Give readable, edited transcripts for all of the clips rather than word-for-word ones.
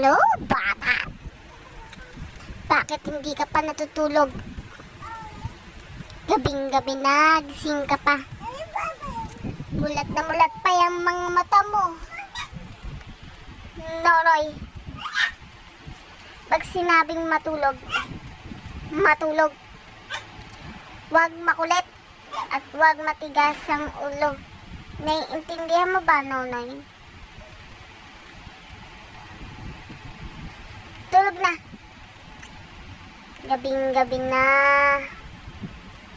Hello, bata. Bakit hindi ka pa natutulog? Gabing-gabi na, gising ka pa. Mulat na mulat pa yung mga mata mo. Nonoy. Pag sinabing matulog, matulog. Huwag makulit at huwag matigas ang ulo. Naiintindihan mo ba, Nonoy? Tulog na. Gabing-gabi na.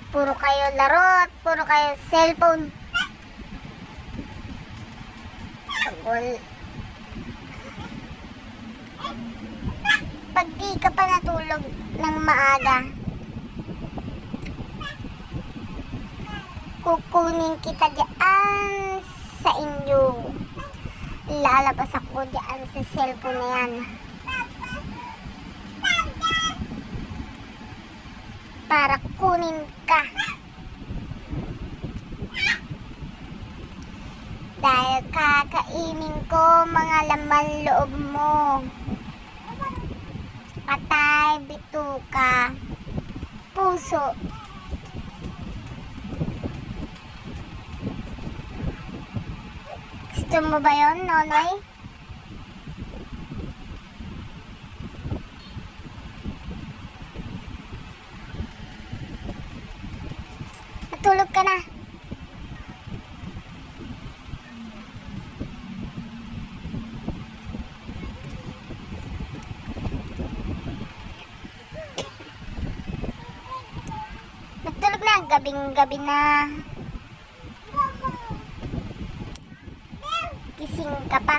Puro kayo laro at puro kayo cellphone. Pag di ka pa natulog ng maaga, kukunin kita diyan sa inyo. Lalabas ako diyan sa cellphone na yan. Para kunin ka. Dahil kakainin ko mga laman loob mo. Patay, bituka, puso. Gusto mo ba yun, Nonoy? Matulog ka na. Matulog na, gabing-gabi na. Gising ka pa.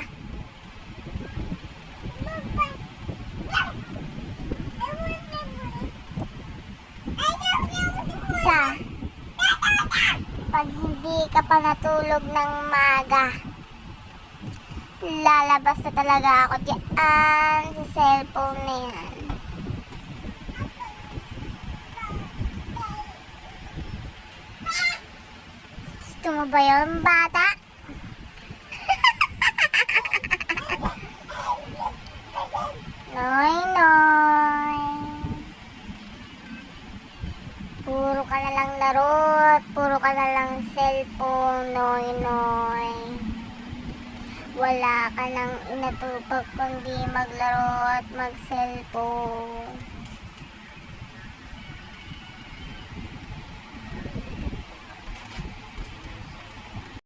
Isa. Pag hindi ka pa natulog ng maga, lalabas na talaga ako diyan sa cellphone na yan. Gusto mo ba yun, bata? Noy, noy. Puro ka na lang laro at puro ka na lang cellphone, noy, noy. Wala ka nang inatupag kundi maglaro at mag-cellphone.